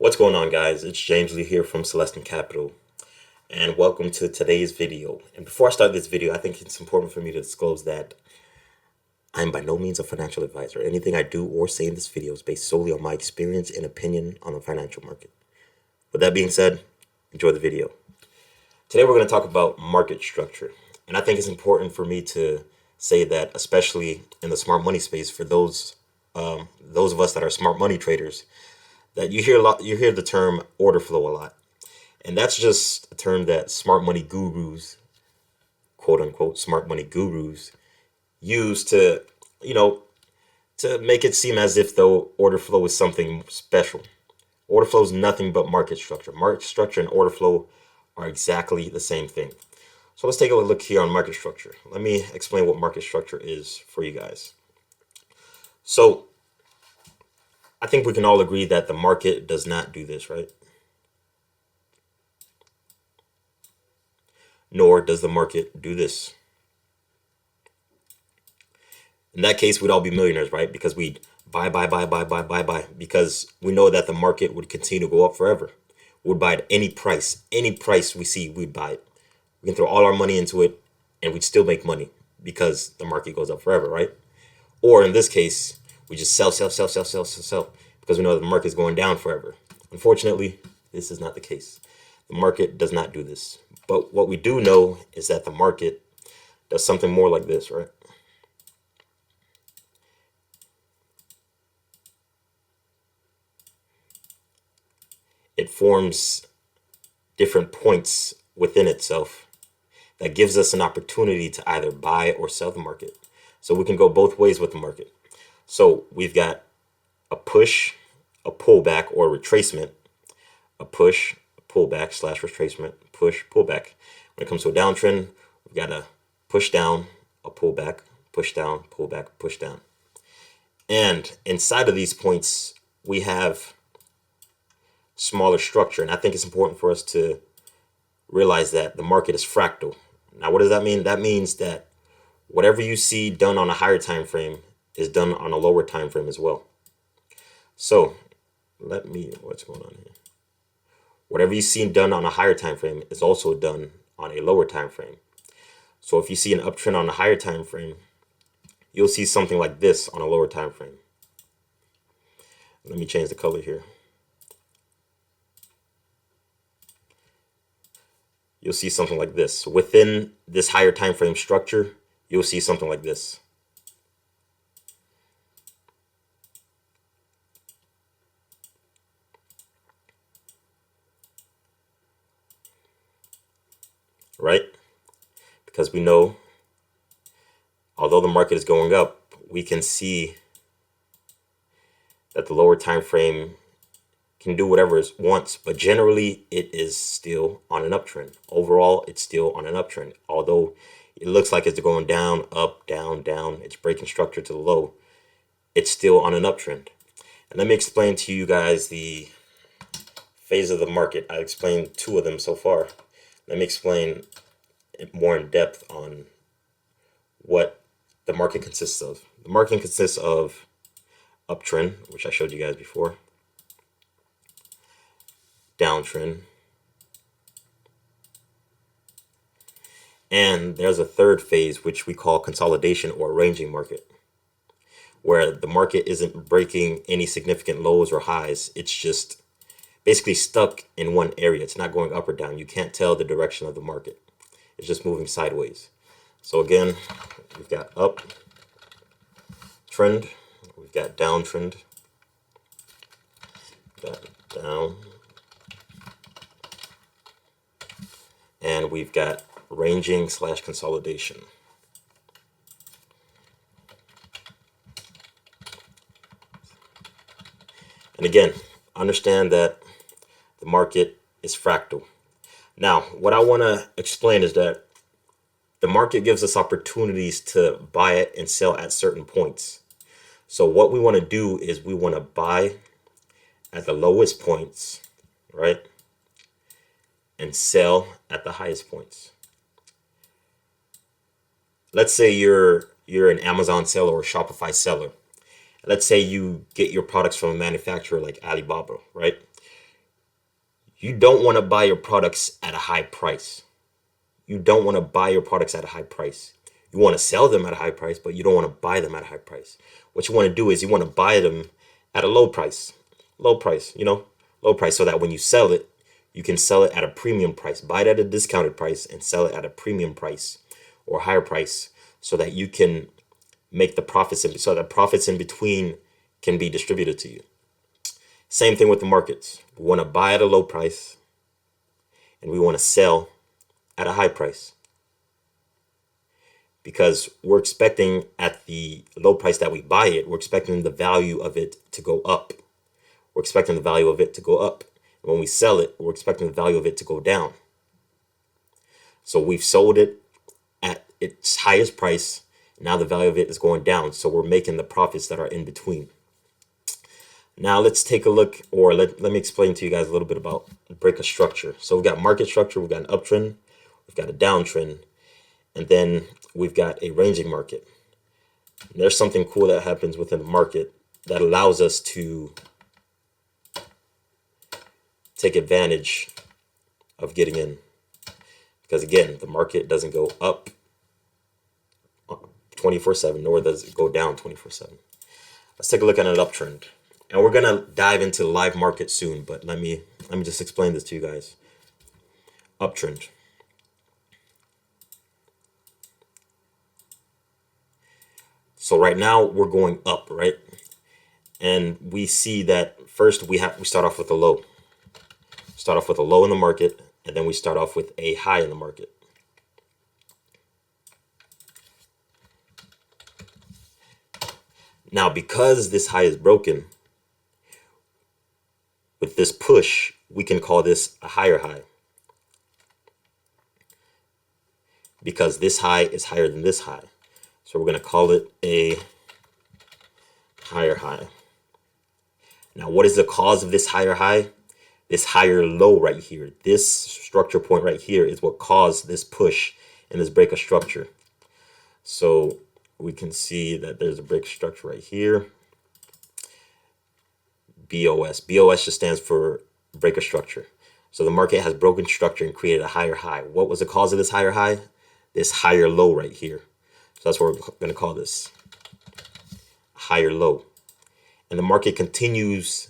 What's going on, guys? It's James Lee here from Celestin Capital, and welcome to today's video. And before I start this video, I think it's important for me to disclose that I'm by no means a financial advisor. Anything I do or say in this video is based solely on my experience and opinion on the financial market. With that being said, enjoy the video. Today we're going to talk about market structure, and I think it's important for me to say that, especially in the smart money space, for those of us that are smart money traders, that you hear the term order flow a lot. And that's just a term that smart money gurus, quote unquote, smart money gurus use to, you know, to make it seem as if though order flow is something special. Order flow is nothing but market structure. Market structure and order flow are exactly the same thing. So let's take a look here on market structure. Let me explain what market structure is for you guys. So I think we can all agree that the market does not do this, right? Nor does the market do this. In that case, we'd all be millionaires, right? Because we'd buy, because we know that the market would continue to go up forever. We'd buy at any price we see, we'd buy it. We can throw all our money into it and we'd still make money because the market goes up forever, right? Or in this case, we just sell because we know that the market is going down forever. Unfortunately, this is not the case. The market does not do this. But what we do know is that the market does something more like this, right? It forms different points within itself that gives us an opportunity to either buy or sell the market. So we can go both ways with the market. So we've got a push, a pullback or retracement, a push, a pullback slash retracement, push, pullback. When it comes to a downtrend, we've got a push down, a pullback, push down, pullback, push down. And inside of these points, we have smaller structure. And I think it's important for us to realize that the market is fractal. Now, what does that mean? That means that whatever you see done on a higher time frame is done on a lower time frame as well. So what's going on here? Whatever you see done on a higher time frame is also done on a lower time frame. So if you see an uptrend on a higher time frame, you'll see something like this on a lower time frame. Let me change the color here. You'll see something like this. Within this higher time frame structure, you'll see something like this. Right? Because we know, although the market is going up, we can see that the lower time frame can do whatever it wants, but generally it is still on an uptrend. Overall, it's still on an uptrend. Although it looks like it's going down, up, down, down, it's breaking structure to the low, it's still on an uptrend. And let me explain to you guys the phase of the market. I explained two of them so far. Let me explain it more in depth on what the market consists of. The market consists of uptrend, which I showed you guys before, downtrend, and there's a third phase which we call consolidation or ranging market, where the market isn't breaking any significant lows or highs. It's just basically stuck in one area. It's not going up or down. You can't tell the direction of the market. It's just moving sideways. So again, we've got up trend, we've got downtrend, got down, and we've got ranging slash consolidation. And again, understand that the market is fractal. Now, what I want to explain is that the market gives us opportunities to buy it and sell at certain points. So what we want to do is we want to buy at the lowest points, right? And sell at the highest points. Let's say you're an Amazon seller or a Shopify seller. Let's say you get your products from a manufacturer like Alibaba, right? You don't want to buy your products at a high price. You don't want to buy your products at a high price. You want to sell them at a high price, but you don't want to buy them at a high price. What you want to do is you want to buy them at a low price. Low price, low price, so that when you sell it, you can sell it at a premium price. Buy it at a discounted price and sell it at a premium price or higher price, so that you can make the profits so that profits in between can be distributed to you. Same thing with the markets. We want to buy at a low price and we want to sell at a high price, because we're expecting at the low price that we buy it, we're expecting the value of it to go up. We're expecting the value of it to go up. And when we sell it, we're expecting the value of it to go down. So we've sold it at its highest price. Now the value of it is going down. So we're making the profits that are in between. Now let's take a look, or let me explain to you guys a little bit about break of structure. So we've got market structure, we've got an uptrend, we've got a downtrend, and then we've got a ranging market. And there's something cool that happens within the market that allows us to take advantage of getting in. Because again, the market doesn't go up 24/7, nor does it go down 24/7. Let's take a look at an uptrend. And we're gonna dive into the live market soon, but let me just explain this to you guys. Uptrend. So right now we're going up, right? And we see that first we start off with a low. Start off with a low in the market, and then we start off with a high in the market. Now, because this high is broken, with this push, we can call this a higher high, because this high is higher than this high. So we're going to call it a higher high. Now, what is the cause of this higher high? This higher low right here. This structure point right here is what caused this push and this break of structure. So we can see that there's a break of structure right here. BOS. BOS just stands for break of structure. So the market has broken structure and created a higher high. What was the cause of this higher high? This higher low right here. So that's what we're going to call this, higher low. And the market continues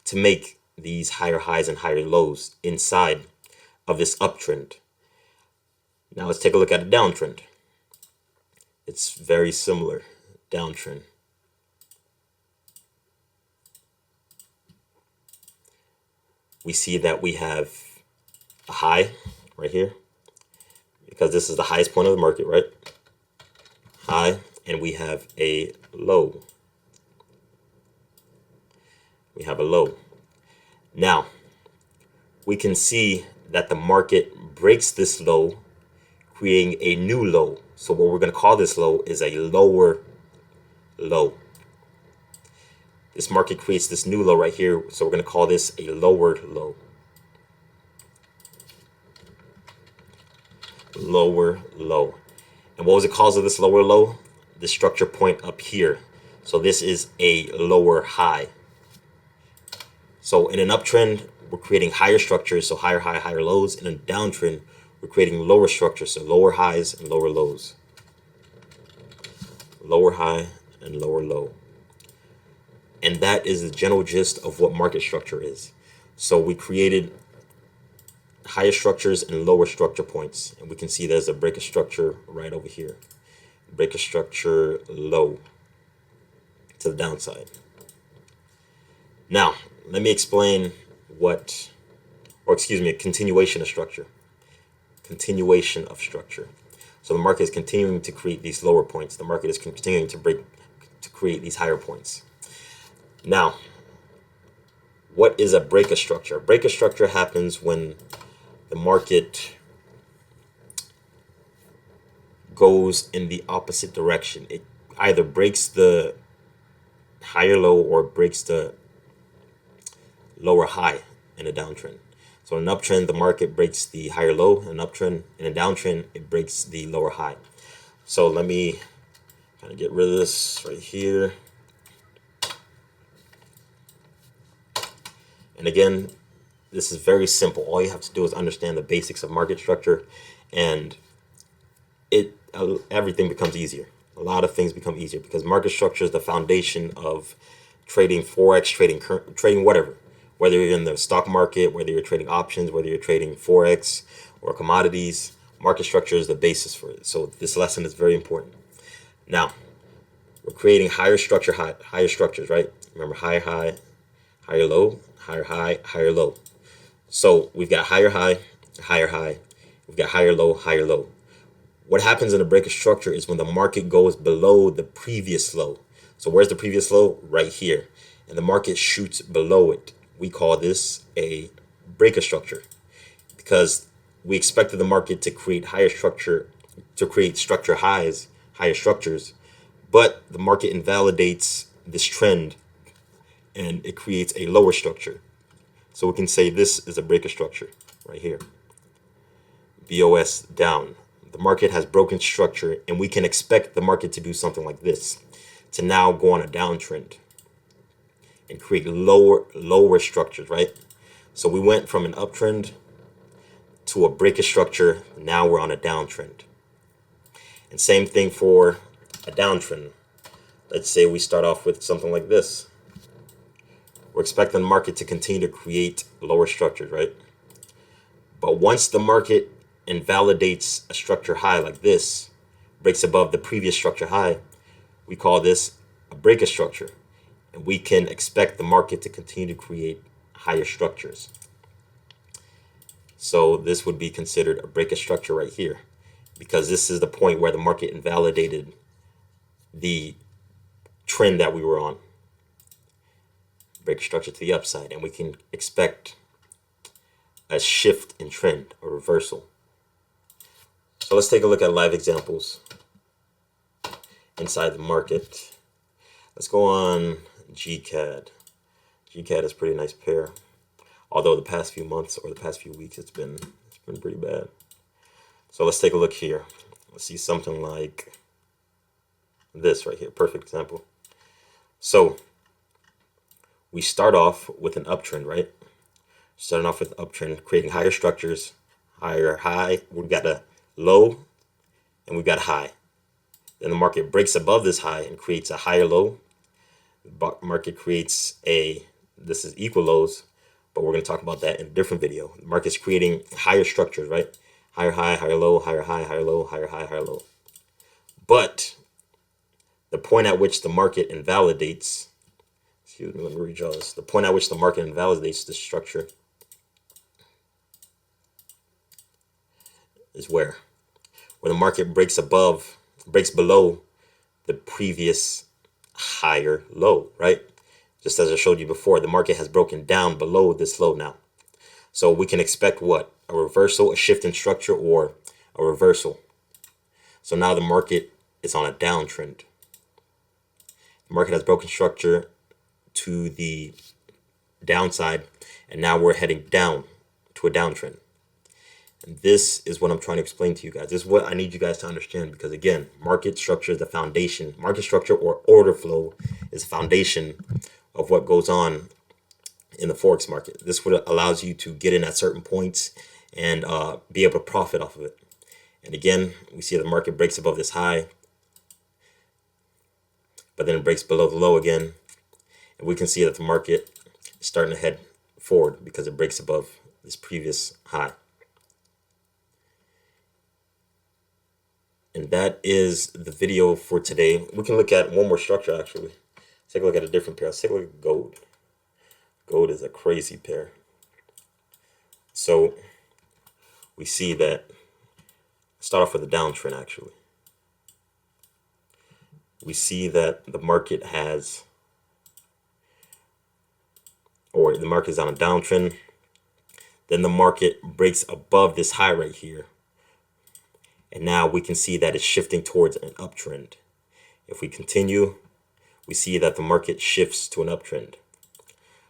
to make these higher highs and higher lows inside of this uptrend. Now let's take a look at a downtrend. It's very similar, downtrend. We see that we have a high right here, because this is the highest point of the market, right? High, and we have a low. We have a low. Now, we can see that the market breaks this low, creating a new low. So what we're going to call this low is a lower low. This market creates this new low right here, so we're going to call this a lower low. Lower low. And what was the cause of this lower low? The structure point up here. So this is a lower high. So in an uptrend, we're creating higher structures, so higher high, higher lows. In a downtrend, we're creating lower structures, so lower highs and lower lows. Lower high and lower low. And that is the general gist of what market structure is. So we created higher structures and lower structure points. And we can see there's a break of structure right over here. Break of structure low to the downside. Now, let me explain a continuation of structure. Continuation of structure. So the market is continuing to create these lower points. The market is continuing to create these higher points. Now, what is a break of structure? A break of structure happens when the market goes in the opposite direction. It either breaks the higher low or breaks the lower high in a downtrend. So in an uptrend, the market breaks the higher low. In an uptrend, in a downtrend, it breaks the lower high. So let me kind of get rid of this right here. And again, this is very simple. All you have to do is understand the basics of market structure, and everything becomes easier. A lot of things become easier because market structure is the foundation of trading forex, trading whatever. Whether you're in the stock market, whether you're trading options, whether you're trading forex or commodities, market structure is the basis for it. So this lesson is very important. Now, we're creating higher structures, right? Remember, higher high, higher low, higher high, higher low. So we've got higher high, higher high. We've got higher low, higher low. What happens in a break of structure is when the market goes below the previous low. So where's the previous low? Right here. And the market shoots below it. We call this a break of structure because we expected the market to create structure highs, higher structures, but the market invalidates this trend and it creates a lower structure. So we can say this is a break of structure right here. BOS down. The market has broken structure, and we can expect the market to do something like this, to now go on a downtrend and create lower structures, right? So we went from an uptrend to a break of structure. Now we're on a downtrend. And same thing for a downtrend. Let's say we start off with something like this. We're expecting the market to continue to create lower structures, right? But once the market invalidates a structure high like this, breaks above the previous structure high, we call this a break of structure. And we can expect the market to continue to create higher structures. So this would be considered a break of structure right here, because this is the point where the market invalidated the trend that we were on. Break structure to the upside, and we can expect a shift in trend, a reversal. So let's take a look at live examples inside the market. Let's go on GCAD. GCAD is a pretty nice pair, although the past few months or the past few weeks it's been pretty bad. So let's take a look here. Let's see something like this right here. Perfect example. So we start off with an uptrend, right? Starting off with an uptrend, creating higher structures, higher high. We've got a low and we've got a high. Then the market breaks above this high and creates a higher low. The market creates this is equal lows, but we're going to talk about that in a different video. The market's creating higher structures, right? Higher high, higher low, higher high, higher low, higher high, higher low. But the point at which the market invalidates, excuse me, let me redraw this. The point at which the market invalidates this structure is where the market breaks below the previous higher low, right? Just as I showed you before, the market has broken down below this low now. So we can expect what? A reversal, a shift in structure, or a reversal. So now the market is on a downtrend. The market has broken structure to the downside, and now we're heading down to a downtrend. And this is what I'm trying to explain to you guys. This is what I need you guys to understand, because again, market structure is the foundation. Market structure or order flow is the foundation of what goes on in the Forex market. This what allows you to get in at certain points and be able to profit off of it. And again, we see the market breaks above this high, but then it breaks below the low again. And we can see that the market is starting to head forward because it breaks above this previous high. And that is the video for today. We can look at one more structure, actually. Let's take a look at a different pair. Let's take a look at gold. Gold is a crazy pair. So we see that, start off with a downtrend, actually. We see that the market has, or the market is on a downtrend. Then the market breaks above this high right here. And now we can see that it's shifting towards an uptrend. If we continue, we see that the market shifts to an uptrend.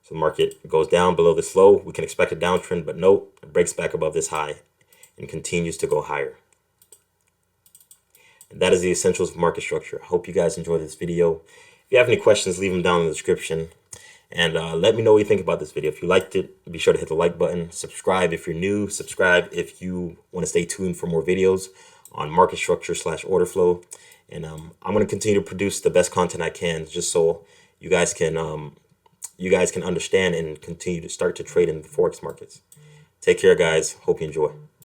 So the market goes down below this low. We can expect a downtrend, but nope, it breaks back above this high and continues to go higher. And that is the essentials of market structure. I hope you guys enjoyed this video. If you have any questions, leave them down in the description. And let me know what you think about this video. If you liked it, be sure to hit the like button. Subscribe if you're new. Subscribe if you want to stay tuned for more videos on market structure / order flow. And I'm going to continue to produce the best content I can, just so you guys can understand and continue to start to trade in the forex markets. Take care, guys. Hope you enjoy.